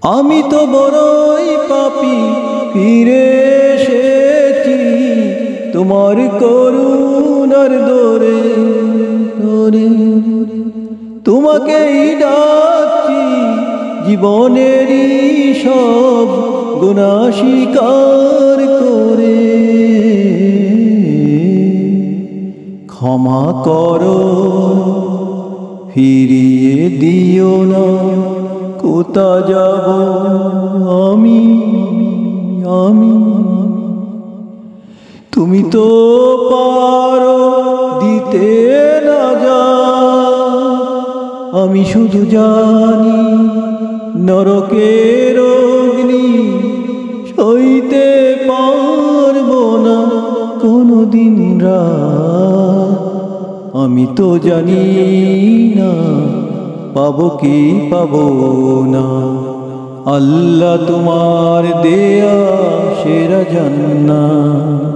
আমি তো বড়ই পাপী, ফিরে এসেছি তোমার করুণার দোরে দোরে। তোমাকেই ডাকছি জীবনেরই সব গুনাহ স্বীকার করে। ক্ষমা করো, ফিরিয়ে দিও না, কোথা যাব আমি আমি। তুমি তো পারো দিতে না যা, আমি শুধু জানি নরকের অগ্নি সইতে পারবো না কোনদিন রাত। আমি তো জানি না পাবো কি পাবো না, আল্লাহ তোমার দেয়া সেরা জান্নাত।